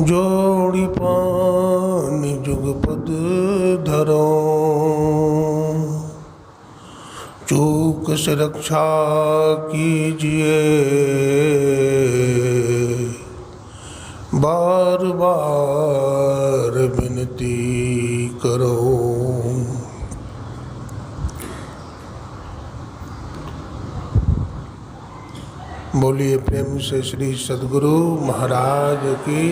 जोड़ी पानी जुगपद धरो, चूक से रक्षा कीजिए, बार बार विनती करो। बोलिए प्रेम से श्री सद्गुरु महाराज की।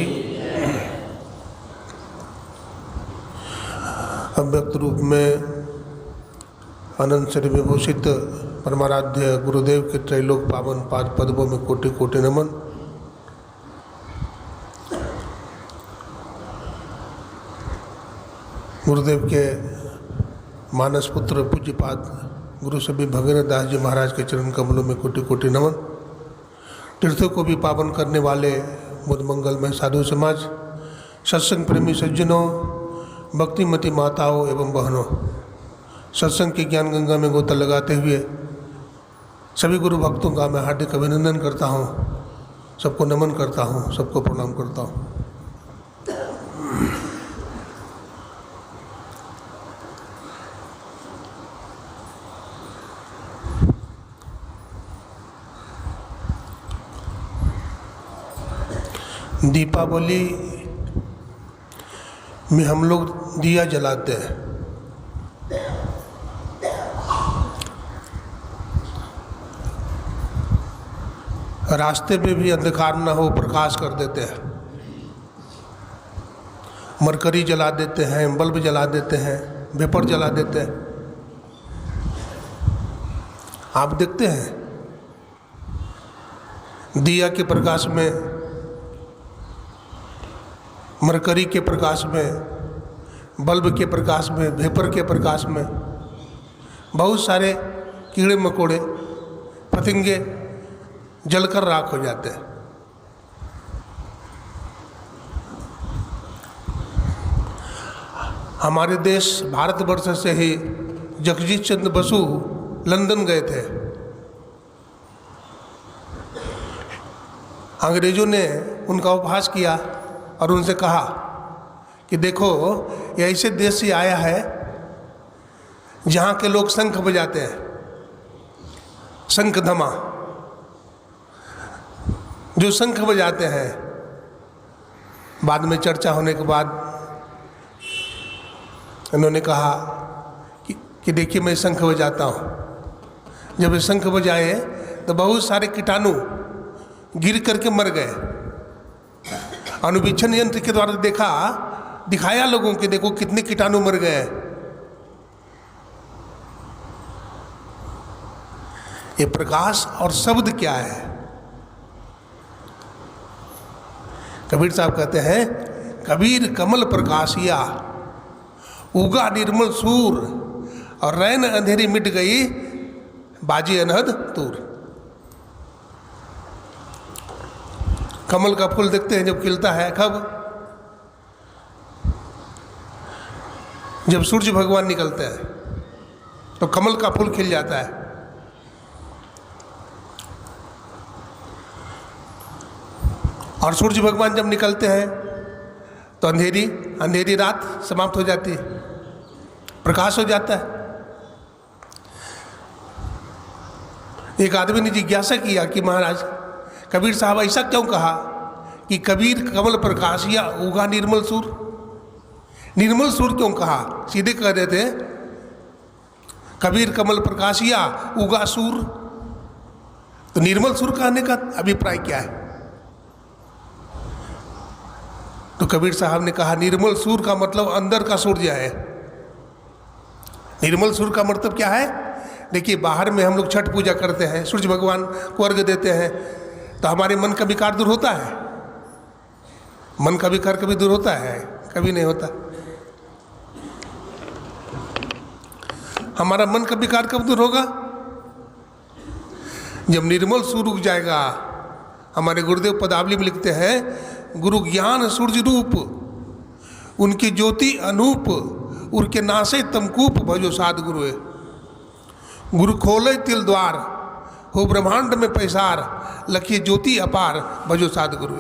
अव्यक्त रूप में अनंत श्री विभूषित परमाराध्य गुरुदेव के त्रैलोक पावन पाद पद्मों में कोटि कोटि नमन। गुरुदेव के मानस पुत्र पूज्यपाद गुरु सभी भगीरथ दास जी महाराज के चरण कमलों में कोटि कोटि नमन। तीर्थों को भी पावन करने वाले बुद्ध मंगलमय साधु समाज, सत्संग प्रेमी सज्जनों, भक्तिमती माताओं एवं बहनों, सत्संग की ज्ञान गंगा में गोता लगाते हुए सभी गुरु भक्तों का मैं हार्दिक अभिनंदन करता हूँ। सबको नमन करता हूँ, सबको प्रणाम करता हूँ। दीपावली में हम लोग दिया जलाते हैं। रास्ते पे भी अंधकार न हो, प्रकाश कर देते हैं। मरकरी जला देते हैं, बल्ब जला देते हैं, वेपर जला देते हैं। आप देखते हैं दिया के प्रकाश में, मरकरी के प्रकाश में, बल्ब के प्रकाश में, वेपर के प्रकाश में बहुत सारे कीड़े मकोड़े पतंगे जलकर राख हो जाते हैं। हमारे देश भारतवर्ष से ही जगजीत चंद्र बसु लंदन गए थे। अंग्रेजों ने उनका उपहास किया और उनसे कहा कि देखो, ये ऐसे देश से आया है जहाँ के लोग शंख बजाते हैं, शंख धमा, जो शंख बजाते हैं। बाद में चर्चा होने के बाद उन्होंने कहा कि देखिए, मैं शंख बजाता हूँ। जब ये शंख बजाए तो बहुत सारे कीटाणु गिर करके मर गए। अनुवीक्षण यंत्र के द्वारा दिखाया लोगों के, देखो कितने कीटाणु मर गए। ये प्रकाश और शब्द क्या है? कबीर साहब कहते हैं, कबीर कमल प्रकाशिया, उगा निर्मल सूर, और रैन अंधेरी मिट गई, बाजी अनहद तूर। कमल का फूल देखते हैं जब खिलता है, कब? जब सूर्य भगवान निकलते हैं तो कमल का फूल खिल जाता है। और सूर्य भगवान जब निकलते हैं तो अंधेरी रात समाप्त हो जाती है, प्रकाश हो जाता है। एक आदमी ने जिज्ञासा किया कि महाराज, कबीर साहब ऐसा क्यों कहा कि कबीर कमल प्रकाशिया उगा निर्मल सूर? निर्मल सूर क्यों कहा? सीधे कह देते कबीर कमल प्रकाशिया उगा सूर। तो निर्मल सूर कहने का अभिप्राय क्या है? तो कबीर साहब ने कहा, निर्मल सूर का मतलब अंदर का सूर्य है। निर्मल सूर का मतलब क्या है? देखिए, बाहर में हम लोग छठ पूजा करते हैं, सूर्य भगवान को अर्घ्य देते हैं, तो हमारे मन का विकार दूर होता है। मन का विकार कभी दूर होता है? कभी नहीं होता। हमारा मन का विकार कब दूर होगा? जब निर्मल सूर्य उग जाएगा। हमारे गुरुदेव पदावली में लिखते हैं, गुरु ज्ञान सूर्य रूप, उनकी ज्योति अनूप, उनके नासे तमकूप भजो साध गुरुए। गुरु खोले तिल द्वार, हो ब्रह्मांड में पैसार, लखिए ज्योति अपार, भजो सद्गुरु।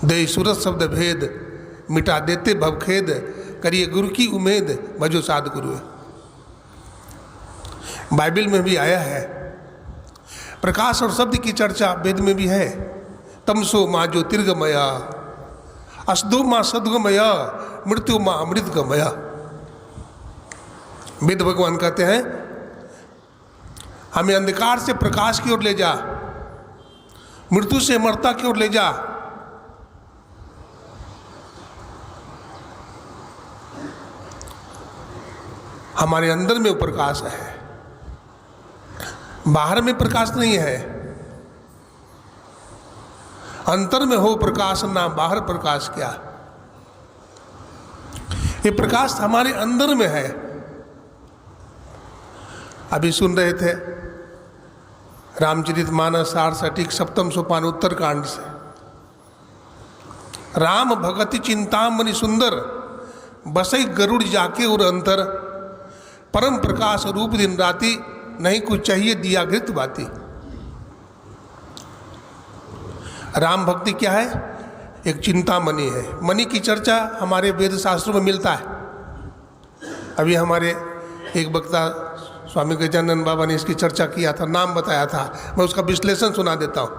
दे सूरत शब्द भेद, मिटा देते भवखेद, करिए गुरु की उम्मीद, भजो सद्गुरु। बाइबल में भी आया है, प्रकाश और शब्द की चर्चा वेद में भी है। तमसो माँ ज्योतिर्गमया, असदो माँ सद्गमया, मृत्यु माँ अमृतगमया। वेद भगवान कहते हैं हमें अंधकार से प्रकाश की ओर ले जा, मृत्यु से अमरता की ओर ले जा। हमारे अंदर में वो प्रकाश है, बाहर में प्रकाश नहीं है। अंतर में हो प्रकाश ना बाहर प्रकाश क्या, ये प्रकाश हमारे अंदर में है। अभी सुन रहे थे रामचरितमानस सार सटीक सप्तम सोपान उत्तरकांड से, राम भगति चिंतामणि सुंदर, बसई गरुड़ जाके और अंतर, परम प्रकाश रूप दिन राति, नहीं कुछ चाहिए दिया घृत बाती। राम भक्ति क्या है? एक चिंतामणि है। मणि की चर्चा हमारे वेद शास्त्रों में मिलता है। अभी हमारे एक वक्ता स्वामी गजानंद बाबा ने इसकी चर्चा किया था, नाम बताया था, मैं उसका विश्लेषण सुना देता हूँ।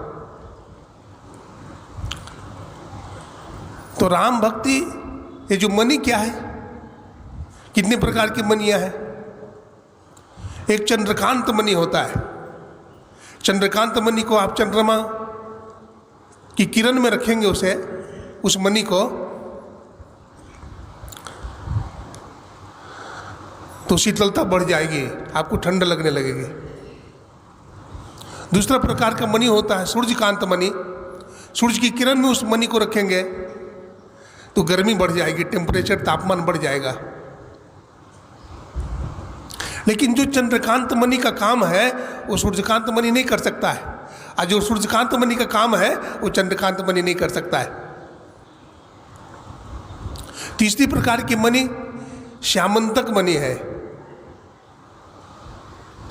तो राम भक्ति ये जो मणि क्या है, कितने प्रकार की मणियाँ हैं। एक चंद्रकांत मणि होता है। चंद्रकांत मणि को आप चंद्रमा की किरण में रखेंगे, उस मणि को, तो शीतलता बढ़ जाएगी, आपको ठंड लगने लगेगी। दूसरा प्रकार का मणि होता है सूर्यकांत मणि। सूर्य की किरण में उस मणि को रखेंगे तो गर्मी बढ़ जाएगी, टेम्परेचर तापमान बढ़ जाएगा। लेकिन जो चंद्रकांत मणि का काम है वो सूर्यकांत मणि नहीं कर सकता है, और जो सूर्यकांत मणि का काम है वो चंद्रकांत मणि नहीं कर सकता है। तीसरी प्रकार की मणि श्यामंतक मणि है।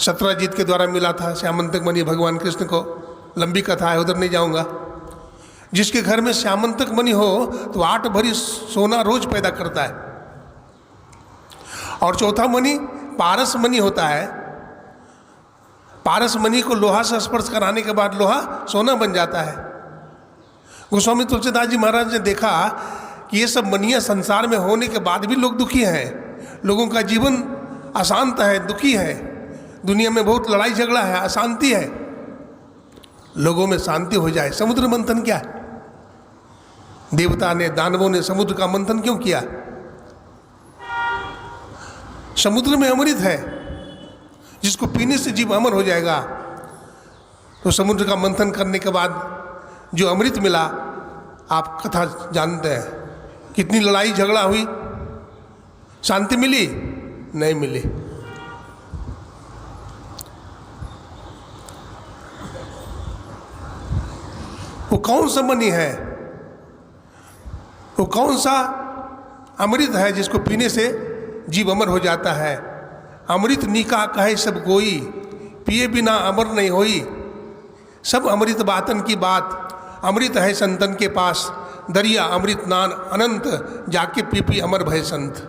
सत्यजीत के द्वारा मिला था श्यामंतक मणि भगवान कृष्ण को, लंबी कथा है, उधर नहीं जाऊंगा। जिसके घर में श्यामंतक मणि हो तो 8 भरी सोना रोज पैदा करता है। और चौथा मणि पारस मणि होता है। पारस मणि को लोहा से स्पर्श कराने के बाद लोहा सोना बन जाता है। गोस्वामी तुलसीदास जी महाराज ने देखा कि ये सब मणियाँ संसार में होने के बाद भी लोग दुखी हैं, लोगों का जीवन अशांत है, दुखी है, दुनिया में बहुत लड़ाई झगड़ा है, अशांति है। लोगों में शांति हो जाए। समुद्र मंथन क्या है? देवता ने, दानवों ने समुद्र का मंथन क्यों किया? समुद्र में अमृत है जिसको पीने से जीव अमर हो जाएगा। तो समुद्र का मंथन करने के बाद जो अमृत मिला, आप कथा जानते हैं, कितनी लड़ाई झगड़ा हुई, शांति मिली? नहीं मिली। वो कौन सा मणि है, वो कौन सा अमृत है जिसको पीने से जीव अमर हो जाता है? अमृत नीका कहे सब कोई, पिए बिना अमर नहीं होई। सब अमृत बातन की बात, अमृत है संतन के पास, दरिया अमृत नान अनंत, जाके पी पी अमर भय संत।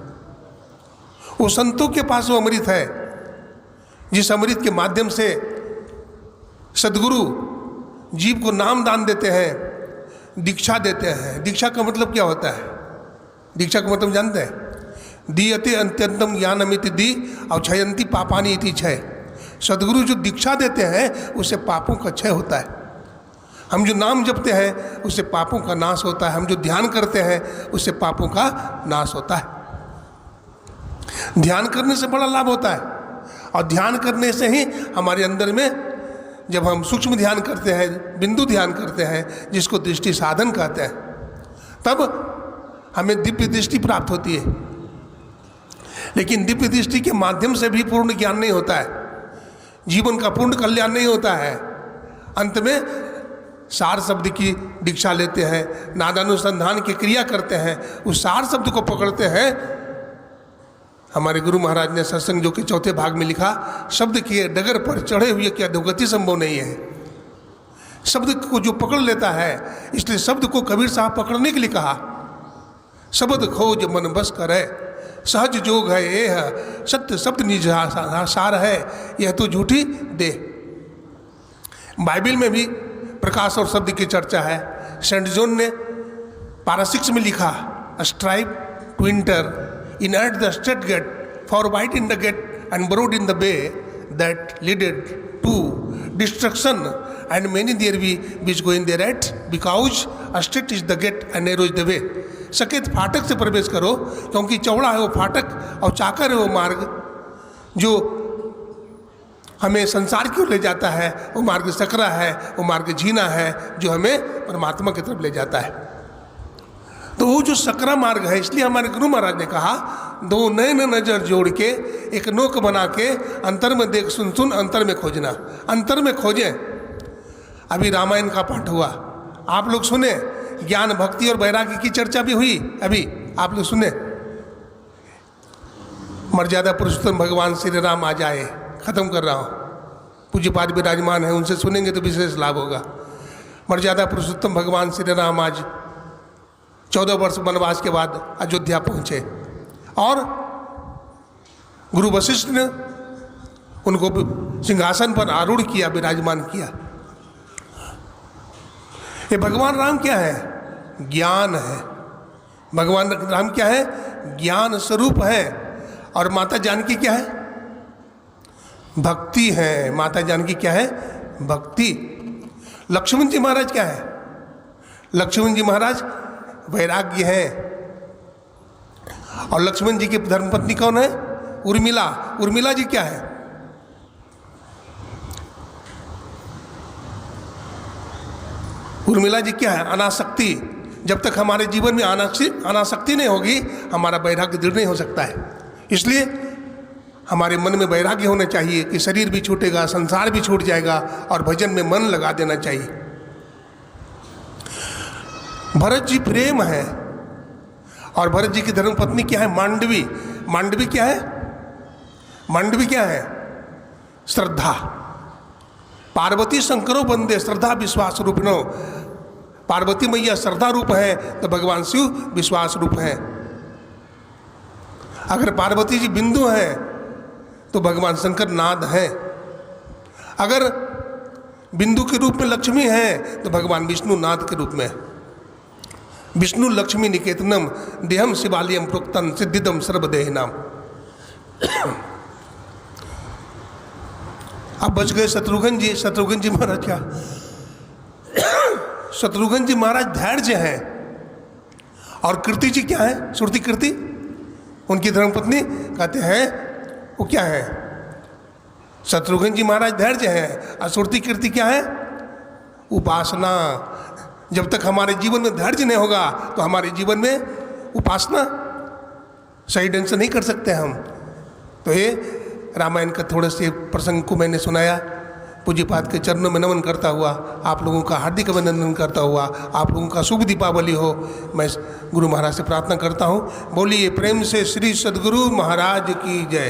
वो संतों के पास वो अमृत है जिस अमृत के माध्यम से सदगुरु जीव को नाम दान देते हैं, दीक्षा देते हैं। दीक्षा का मतलब क्या होता है? दीक्षा का मतलब जानते हैं? दीयते अत्यंतम ज्ञानमिति दी और क्षयंती पापानी इति क्षय। सदगुरु जो दीक्षा देते हैं उससे पापों का क्षय होता है। हम जो नाम जपते हैं उससे पापों का नाश होता है। हम जो ध्यान करते हैं उससे पापों का नाश होता है। ध्यान करने से बड़ा लाभ होता है, और ध्यान करने से ही हमारे अंदर में, जब हम सूक्ष्म ध्यान करते हैं, बिंदु ध्यान करते हैं, जिसको दृष्टि साधन कहते हैं, तब हमें दिव्य दृष्टि प्राप्त होती है। लेकिन दिव्य दृष्टि के माध्यम से भी पूर्ण ज्ञान नहीं होता है, जीवन का पूर्ण कल्याण नहीं होता है। अंत में सार शब्द की दीक्षा लेते हैं, नादानुसंधान की क्रिया करते हैं, उस सार शब्द को पकड़ते हैं, हमारे गुरु महाराज ने सत्संग जो कि चौथे भाग में लिखा, शब्द की डगर पर चढ़े हुए क्या अधोगति संभव नहीं है। शब्द को जो पकड़ लेता है, इसलिए शब्द को कबीर साहब पकड़ने के लिए कहा, शब्द खोज मन बस करे, सहज जोग है ये है, सत्य शब्द निज सार है, यह तो झूठी दे। बाइबल में भी प्रकाश और शब्द की चर्चा है। सेंट जॉन ने पारासिक्स में लिखा, strive to enter in at the strait gate, for wide in the gate and broad in the way that leadeth to destruction and many there be which go in thereat, because strait is the gate and narrow is the way. सकेत फाटक से प्रवेश करो, क्योंकि चौड़ा है वो फाटक और चाकर है वो मार्ग जो हमें संसार की ओर ले जाता है। वो मार्ग सकरा है, वो मार्ग झीना है जो हमें परमात्मा की तरफ ले जाता है। तो वो जो सकरा मार्ग है, इसलिए हमारे गुरु महाराज ने कहा, दो नैन नजर जोड़ के एक नोक बना के अंतर में देख सुन सुन अंतर में खोजना, अंतर में खोजें। अभी रामायण का पाठ हुआ, आप लोग सुने, ज्ञान भक्ति और वैराग्य की चर्चा भी हुई, अभी आप लोग सुने। मर्यादा पुरुषोत्तम भगवान श्री राम आ जाए, खत्म कर रहा हूँ, पूज्यपाद विराजमान है, उनसे सुनेंगे तो विशेष लाभ होगा। मर्यादा पुरुषोत्तम भगवान श्री राम आज 14 वर्ष वनवास के बाद अयोध्या पहुँचे और गुरु वशिष्ठ ने उनको सिंहासन पर आरूढ़ किया, विराजमान किया। ये भगवान राम क्या है? ज्ञान है। भगवान राम क्या है? ज्ञान स्वरूप है। और माता जानकी क्या है? भक्ति है। माता जानकी क्या है? भक्ति। लक्ष्मण जी महाराज क्या है? लक्ष्मण जी महाराज वैराग्य है। और लक्ष्मण जी की धर्मपत्नी कौन है? उर्मिला। उर्मिला जी क्या है? उर्मिला जी क्या है? अनासक्ति। जब तक हमारे जीवन में अनासक्ति नहीं होगी, हमारा वैराग्य दृढ़ नहीं हो सकता है। इसलिए हमारे मन में वैराग्य होना चाहिए कि शरीर भी छूटेगा, संसार भी छूट जाएगा और भजन में मन लगा देना चाहिए। भरत जी प्रेम है और भरत जी की धर्मपत्नी क्या है? मांडवी। मांडवी क्या है? मांडवी क्या है? श्रद्धा। पार्वती शंकरो बंदे श्रद्धा विश्वास रूपिणो। पार्वती मैया श्रद्धा रूप है तो भगवान शिव विश्वास रूप है। अगर पार्वती जी बिंदु है तो भगवान शंकर नाद है। अगर बिंदु के रूप में लक्ष्मी है तो भगवान विष्णु नाद के रूप में। विष्णु लक्ष्मी निकेतनम देहम शिवालयम प्रोक्तम सिद्धिदम सर्वदेहिनाम। अब बच गए शत्रुघ्न जी। शत्रुघ्न जी महाराज क्या? शत्रुघ्न जी महाराज धैर्य हैं। और कीर्ति जी क्या है? श्रुति कीर्ति उनकी धर्मपत्नी कहते हैं वो क्या है? शत्रुघ्न जी महाराज धैर्य हैं और श्रुति कीर्ति क्या है? उपासना। जब तक हमारे जीवन में धैर्य नहीं होगा तो हमारे जीवन में उपासना सही ढंग से नहीं कर सकते हम। तो ये रामायण का थोड़े से प्रसंग को मैंने सुनाया। पूज्यपाद के चरणों में नमन करता हुआ आप लोगों का हार्दिक अभिनंदन करता हुआ आप लोगों का शुभ दीपावली हो, मैं गुरु महाराज से प्रार्थना करता हूँ। बोलिए प्रेम से श्री सद्गुरु महाराज की जय।